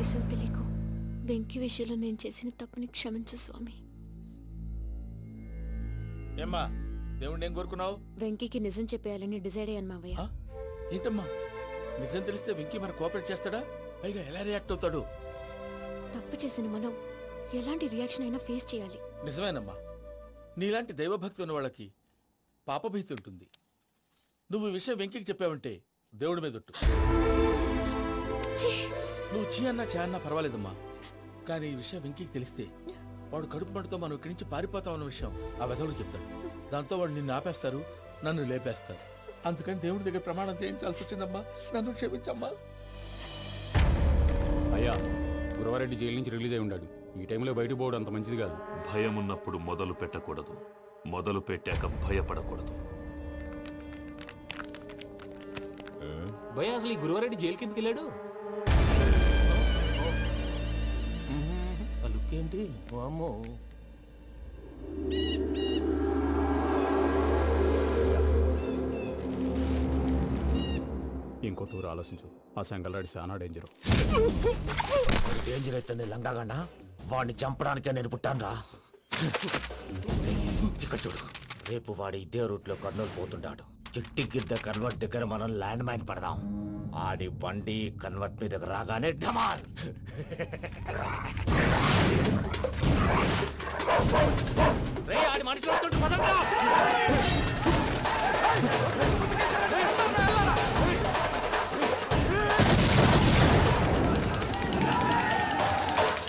చేసావు తెలియకు వెంకీ విషయంలో నేను చేసిన తప్పుని క్షమించు స్వామి. ఏమ్మా దేవుణ్ణి ఏం కోరుకున్నావు? వెంకీకి నిజం చెప్పేయాలని డిసైడ్ అయ్యాను మావయ్య. ఏంటమ్మా నిజం తెలిస్తే వెంకీ మన కోఆపరేట్ చేస్తాడా? పైగా ఎలా రియాక్ట్ అవుతాడు? తప్పు చేసిన మనం ఎలాంటి రియాక్షన్ అయినా ఫేస్ చేయాలి. నిజమేనమ్మా, నీలాంటి దైవభక్తి ఉన్న వాళ్ళకి పాపభీతి ఉంటుంది. నువ్వు ఈ విషయం వెంకీకి చెప్పావంటే దేవుడి మీద ఒట్టు. నువ్వు చీ అన్నా చే అన్నా పర్వాలేదమ్మా, కానీ ఈ విషయం వెంకీకి తెలిస్తే వాడు కడుపు మంటతో మనం ఇక్కడి నుంచి పారిపోతాం అన్న విషయం ఆ వెధవుడు చెప్తాడు. దాంతో వాడు నిన్ను ఆపేస్తారు, నన్ను లేపేస్తారు. అందుకని దేవుడి దగ్గర ప్రమాణం చేయించాల్సి వచ్చిందమ్మా, నన్ను క్షమించమ్మా. అయ్యా, గురవారెడ్డి జైలు నుంచి రిలీజ్ అయి ఉన్నాడు. ఈ టైంలో బయటకు పోవడం అంత మంచిది కాదు. భయం ఉన్నప్పుడు మొదలు పెట్టకూడదు, మొదలు పెట్టాక భయపడకూడదు. భయ అసలు ఈ గురవారెడ్డి జైలు కిందకి వెళ్ళాడు. ఏంటి అమ్మో, ఇంకో తూరు ఆలోచించు. ఆ సంగల్రాడి చాలా డేంజర్. డేంజర్ అయితే లంగాగండా వాడిని చంపడానికే నేను పుట్టాను రా. ఇక్కడ చూడు, రేపు వాడి ఇదే రూట్ లో కర్నూలు పోతుంటాడు. చిట్టి గిద్ద కన్వర్ట్ దగ్గర మనం ల్యాండ్ మైన్ పడదాం. ఆడి బండి కన్వర్ట్ మీద రాగానే ఢమాల్. ఆడి మనుషులు వస్తుంటే పదండ్రా.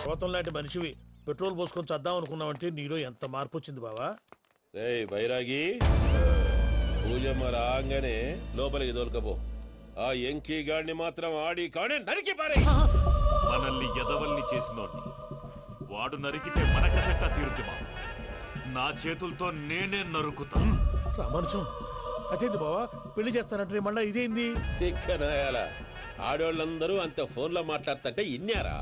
పర్వతం లాంటి మనిషివి పెట్రోల్ పోసుకొని చద్దాం అనుకున్నావంటే నీలో ఎంత మార్పు వచ్చింది బావా. బైరాగి పూజమ్మ రాగానే లోపలికి దొరకపో. ఆ ఎంకీ గాడిని మాత్రం ఆడి కాడే నరికి పారే. మనల్ని ఎదవల్ని చేసినోడ్ని వాడు నరికితే మనక సెట్ట తీరుతుమా? నా చేతులతో నేనే నరుకుతా. రామానుజం అదేంది బావా, పెళ్లి చేస్తానంటే మళ్ళా ఇదేంది? చిక్కనాయాల ఆడోళ్ళందరూ అంత ఫోన్లో మాట్లాడుతుంటే ఇన్నారా?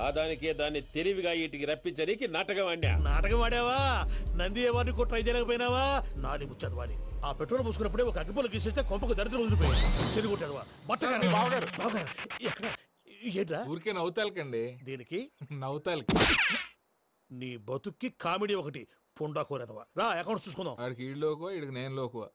ఆ దానికే దాన్ని తెలివిగా వీటికి రప్పించడానికి నాటకం ఆడా. నాటకం ఆడావా? నంది ఎవరిని కూడా ట్రై చేయలేకపోయినావా? నాది ముచ్చదు వాడి. ఆ పెట్రోల్ పోసుకున్నప్పుడే ఒక అగ్గిపోలు గీసేస్తే కొంపకు దరిద్రం వదిలిపోయాడు. చెరి కొట్టాడు బట్టగారు. బావగారు బావగారు ఎక్కడ ఏంట్రా? ఊరికే నవ్వుతాలకండి. దీనికి నవ్వుతాలకి నీ బతుక్కి కామెడీ ఒకటి. పుండా కోరేదవా రా, అకౌంట్స్ చూసుకుందాం. వాడికి ఈడు లోకువా, ఈడికి నేను లోకువా.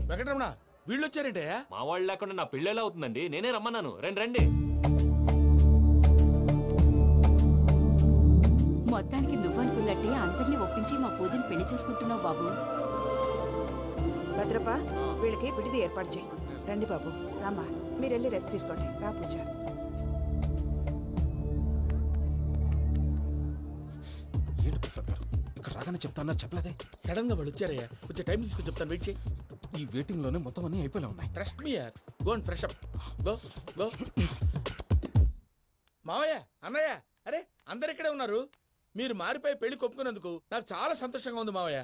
వెంకటరమణ వీళ్ళు వచ్చారంటే మా వాళ్ళు లేకుండా నా పెళ్ళేలా అవుతుందండి? నేనే రమ్మన్నాను. రండి రండి. మొత్తానికి నువ్వనుకున్నట్టే అందరినీ ఒప్పించి మా పూజని పెళ్లి చేసుకుంటున్నావు బాబు. భద్రప్ప వీళ్ళకి పిడిది ఏర్పాటు చేయి. రండి బాబు, రామ్మా మీరు వెళ్ళి రెస్ట్ తీసుకోండి. రా పూజ. ఏంటి ప్రసాద్ గారు ఇక్కడ రాగానే చెప్తాను చెప్పలేదే? సడన్ గా వాళ్ళు వచ్చారయ్యా, కొంచెం టైం తీసుకుని చెప్తాను, వెయిట్ చేయి. ఈ వెయిటింగ్ లోనే మొత్తం అన్ని అయిపోయినా ఉన్నాయి. ట్రస్ట్ మీ యార్, go and fresh up. Go go. మావయ్య, అన్నయ్య, అరే అందరు ఇక్కడే ఉన్నారు. మీరు మారిపోయి పెళ్లి కొప్పుకున్నందుకు నాకు చాలా సంతోషంగా ఉంది మావయ్య.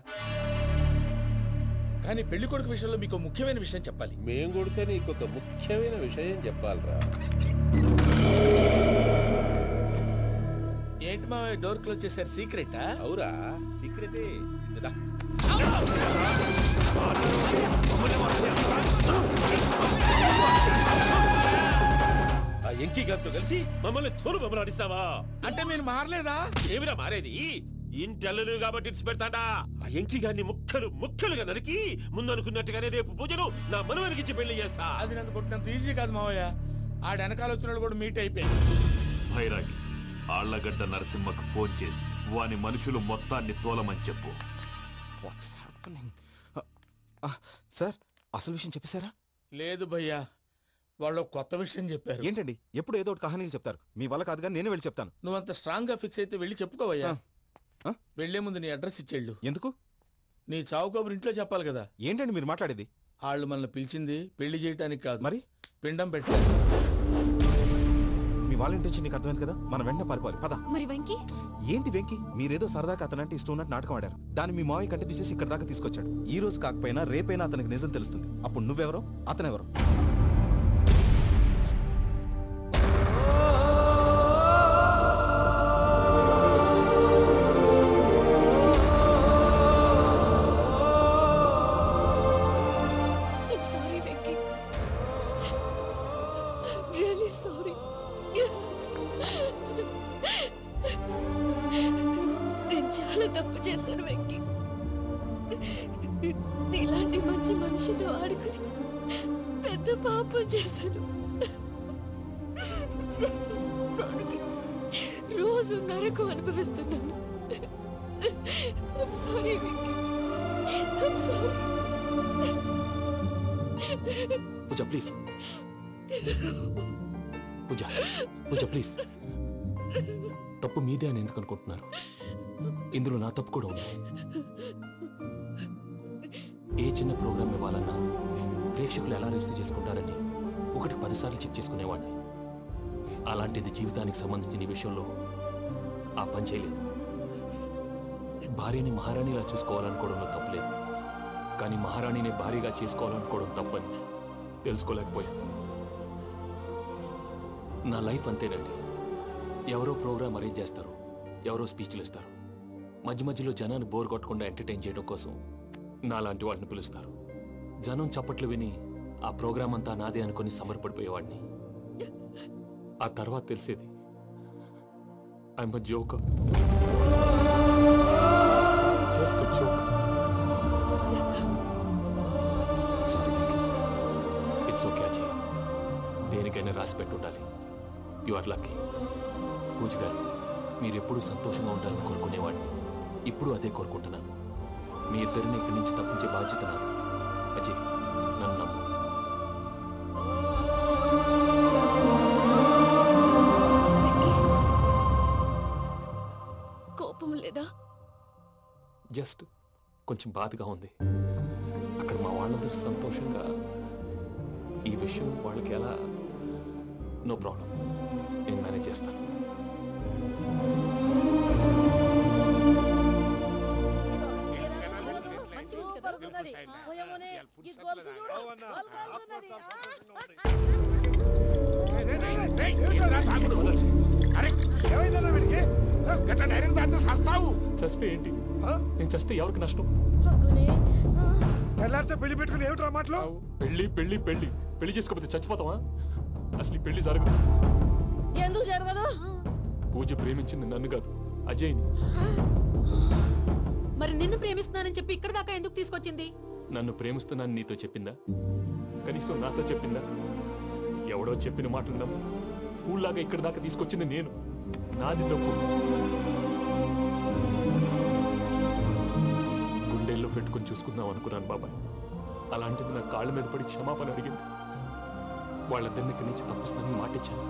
కానీ పెళ్లి కొడుకు విషయంలో మీకు ముఖ్యమైన విషయం చెప్పాలి. మేం కొడితే నీకు ఒక ముఖ్యమైన విషయం చెప్పాలరా. ఏంటి మావయ్య డోర్ క్లోజ్ చేశారు? సీక్రెటా? అవురా, సీక్రెటే. ఆ ఎంకీ గారితో కలిసి మమ్మల్ని తోలు బొమ్మలాడిస్తావా? అంటే మీరు మారలేదా? ఏమిరా మారేది? ఇంటల్లు కాబట్టి ఇచ్చి పెడతాడా? ఆ ఎంకీ గారిని ముక్కలుగా నరికి ముందనుకున్నట్టుగానే రేపు పూజను నా మనవనికి ఇచ్చి పెళ్లి చేస్తా. అది నన్ను కొట్టినంత ఈజీ కాదు మావయ్య. ఆ వెనకాల వచ్చిన కూడా మీట్ అయిపోయింది. భైరాగి ఆళ్లగడ్డ నరసింహకు ఫోన్ చేసి వాని మనుషులు మొత్తాన్ని తోలమని చెప్పు. సార్ అసలు విషయం చెప్పేశారా? లేదు భయ్యా, వాళ్ళు కొత్త విషయం చెప్పారు. ఏంటండి ఎప్పుడు ఏదో ఒకటి కహానీలు చెప్తారు. మీ వల్ల కాదుగా, నేనే వెళ్ళి చెప్తాను. నువ్వంత స్ట్రాంగ్ గా ఫిక్స్ అయితే వెళ్ళి చెప్పుకోవయ్యా. వెళ్లే ముందు నీ అడ్రస్ ఇచ్చేళ్ళు. ఎందుకు? నీ చావు కబురు ఇంట్లో చెప్పాలి కదా. ఏంటండి మీరు మాట్లాడేది? వాళ్ళు మనల్ని పిలిచింది పెళ్లి చేయటానికి కాదు, మరి పిండం పెట్టారు. మీ వాళ్ళ ఇంటెన్షన్ నీకు అర్థమైంది కదా, మనం వెంటనే పారిపోవాలి. పద. మరి వెంకీ? ఏంటి వెంకీ? మీరేదో సరదాగా అతనంటే ఇష్టం ఉన్నట్టు నాటకం ఆడారు. దాన్ని మీ మావయ్య కంటే తీసేసి ఇక్కడ దాకా తీసుకొచ్చాడు. ఈ రోజు కాకపోయినా రేపైనా అతనికి నిజం తెలుస్తుంది. అప్పుడు నువ్వెవరో అతనెవరో. నేను చాలా తప్పు చేశాను వెంకీ. నీలాంటి మంచి మనిషితో ఆడుకుని పెద్ద పాపం చేశాను. రోజు నరకం అనుభవిస్తున్నాను. I'm sorry, Venky. I'm sorry. Pooja please. Pooja Pooja please. తప్పు మీదే అని ఎందుకు అనుకుంటున్నారు? ఇందులో నా తప్పు కూడా ఉంది. ఏ చిన్న ప్రోగ్రామ్ ఇవ్వాలన్నా ప్రేక్షకులు ఎలా రిసీవ్ చేసుకుంటారని 1-10 సార్లు చెక్ చేసుకునేవాడిని. అలాంటిది జీవితానికి సంబంధించిన ఈ విషయంలో ఆ పని చేయలేదు. భార్యని మహారాణిలా చూసుకోవాలనుకోవడంలో తప్పులేదు, కానీ మహారాణిని భార్యగా చేసుకోవాలనుకోవడం తప్పని తెలుసుకోలేకపోయాను. నా లైఫ్ అంతేనండి. ఎవరో ప్రోగ్రామ్ అరేంజ్ చేస్తారు, ఎవరో స్పీచ్లు ఇస్తారు. మధ్య మధ్యలో జనాన్ని బోర్ కొట్టకుండా ఎంటర్టైన్ చేయడం కోసం నాలాంటి వాళ్ళని పిలుస్తారు. జనం చప్పట్లు విని ఆ ప్రోగ్రామ్ అంతా నాదే అనుకుని సమర్పడిపోయేవాడిని. ఆ తర్వాత తెలిసేది I'm a joker. Just a joke. It's okay Ajay. దేనికైనా రాసి పెట్టి ఉండాలి. You are lucky. పూజ గారు, మీరు ఎప్పుడూ సంతోషంగా ఉండాలని కోరుకునేవాడిని. ఇప్పుడు అదే కోరుకుంటున్నాను. మీ ఇద్దరిని ఇక్కడి నుంచి తప్పించే బాధ్యత నాది. అజయ్, నన్ను నమ్ము. కోపం లేదా? జస్ట్ కొంచెం బాధగా ఉంది. అక్కడ మా వాళ్ళందరూ సంతోషంగా ఈ విషయం వాళ్ళకి ఎలా. నో ప్రాబ్లం, నేను మేనేజ్ చేస్తాను. చస్తే ఏంటి? నేను చస్తే ఎవరికి నష్టం? పెళ్లి పెట్టుకుని ఏమిట్రా మాటలు? పెళ్లి పెళ్లి పెళ్లి పెళ్లి చేసుకోకపోతే చచ్చిపోతావా? అసలు ఈ పెళ్లి జరగదు. ఎందుకు జరగదు? పూజ ప్రేమించింది నన్ను కాదు, అజయ్ని. మరి నిన్ను ప్రేమిస్తున్నానని చెప్పి ఇక్కడ దాకా ఎందుకు తీసుకొచ్చింది? నన్ను ప్రేమిస్తున్నాను నీతో చెప్పిందా? కనీసం నాతో చెప్పిందా? ఎవడో చెప్పిన మాటలు నమ్ము ఫూల్ లాగా ఇక్కడ దాకా తీసుకొచ్చింది నేను. నాది తప్పు. గుండెల్లో పెట్టుకుని చూసుకుందాం అనుకున్నాను బాబాయ్. అలాంటిది నా కాళ్ళ మీద పడి క్షమాపణ అడిగింది. వాళ్ళిద్దరిని ఇక్కడి నుంచి తప్పిస్తానని మాటిచ్చాను.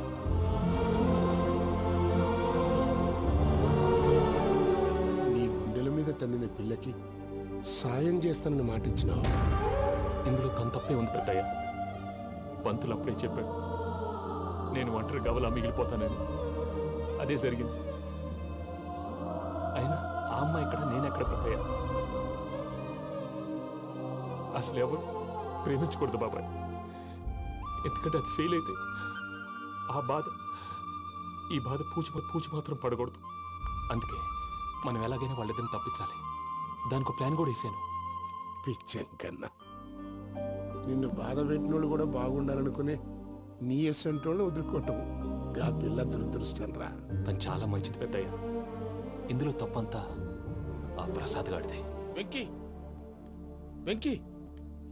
నీ గుండెల మీద తన్నిన పిల్లకి సాయం చేస్తానని మాటిచ్చినావు. ఇందులో తన తప్పే ఉంది పెద్దయ్య. పంతులు అప్పుడే చెప్పాడు నేను ఒంటరి గవలా మిగిలిపోతానని. అదే జరిగింది. అయినా ఆ అమ్మాయి ఎక్కడ, నేనెక్కడ పెద్దయ్య? అసలు ఎవరు ప్రేమించకూడదు బాబాయ్. ఎందుకంటే అది ఫెయిల్ అయితే ఈ బాధ పూజ మాత్రం పడకూడదు. అందుకే మనం ఎలాగైనా వాళ్ళిద్దరిని తప్పించాలి. దానికి ప్లాన్ కూడా వేసాను. పిచ్చం కన్నా నిన్ను బాధ పెట్టినోళ్ళు కూడా బాగుండాలనుకునే నీ ఎస్సంటోళ్ళు వదులుకోవటం ఆ పిల్ల దురదృష్టం రా. తను చాలా మంచిది పెద్దయ్య. ఇందులో తప్పంతా ఆ ప్రసాద్ గాడిదే. వెంకీ,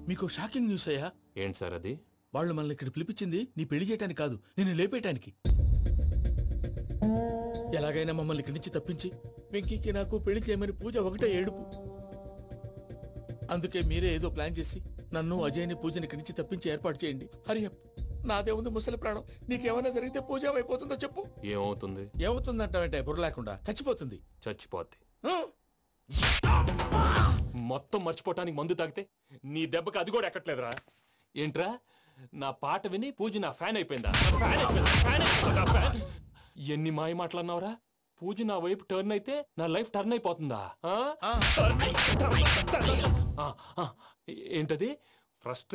మీకు షాకింగ్ న్యూస్ అయ్యా. ఏంటి సార్ అది? వాళ్ళు మనల్ని ఇక్కడ పిలిపించింది నీ పెళ్లి చేయటానికి కాదు, నిన్ను లేపేయటానికి. ఎలాగైనా మమ్మల్ని ఇక్కడి నుంచి తప్పించి వెంకీకి నాకు పెళ్లి చేయమని పూజ ఒకటే ఏడుపు. అందుకే మీరే ఏదో ప్లాన్ చేసి నన్ను అజయ్ని పూజని ఇక్కడి నుంచి తప్పించి ఏర్పాటు చేయండి. హరియప్, నాదే ఉంది ముసలి ప్రాణం. నీకేమైనా జరిగితే పూజ ఏమైపోతుందో చెప్పు. ఏమవుతుంది? ఏమవుతుందంటావంటే బుర్ర లేకుండా చచ్చిపోతుంది. చచ్చిపోద్ది. మొత్తం మర్చిపోవటానికి మందు తాగితే నీ దెబ్బకి అది కూడా ఎక్కట్లేదురా. ఏంట్రా నా పాట విని పూజ నా ఫ్యాన్ అయిపోయిందా? ఎన్ని మాయ మాటలన్నావురా? పూజ నా వైపు టర్న్ అయితే నా లైఫ్ టర్న్ అయిపోతుందా? ఏంటది? ఫ్రస్ట్రేట్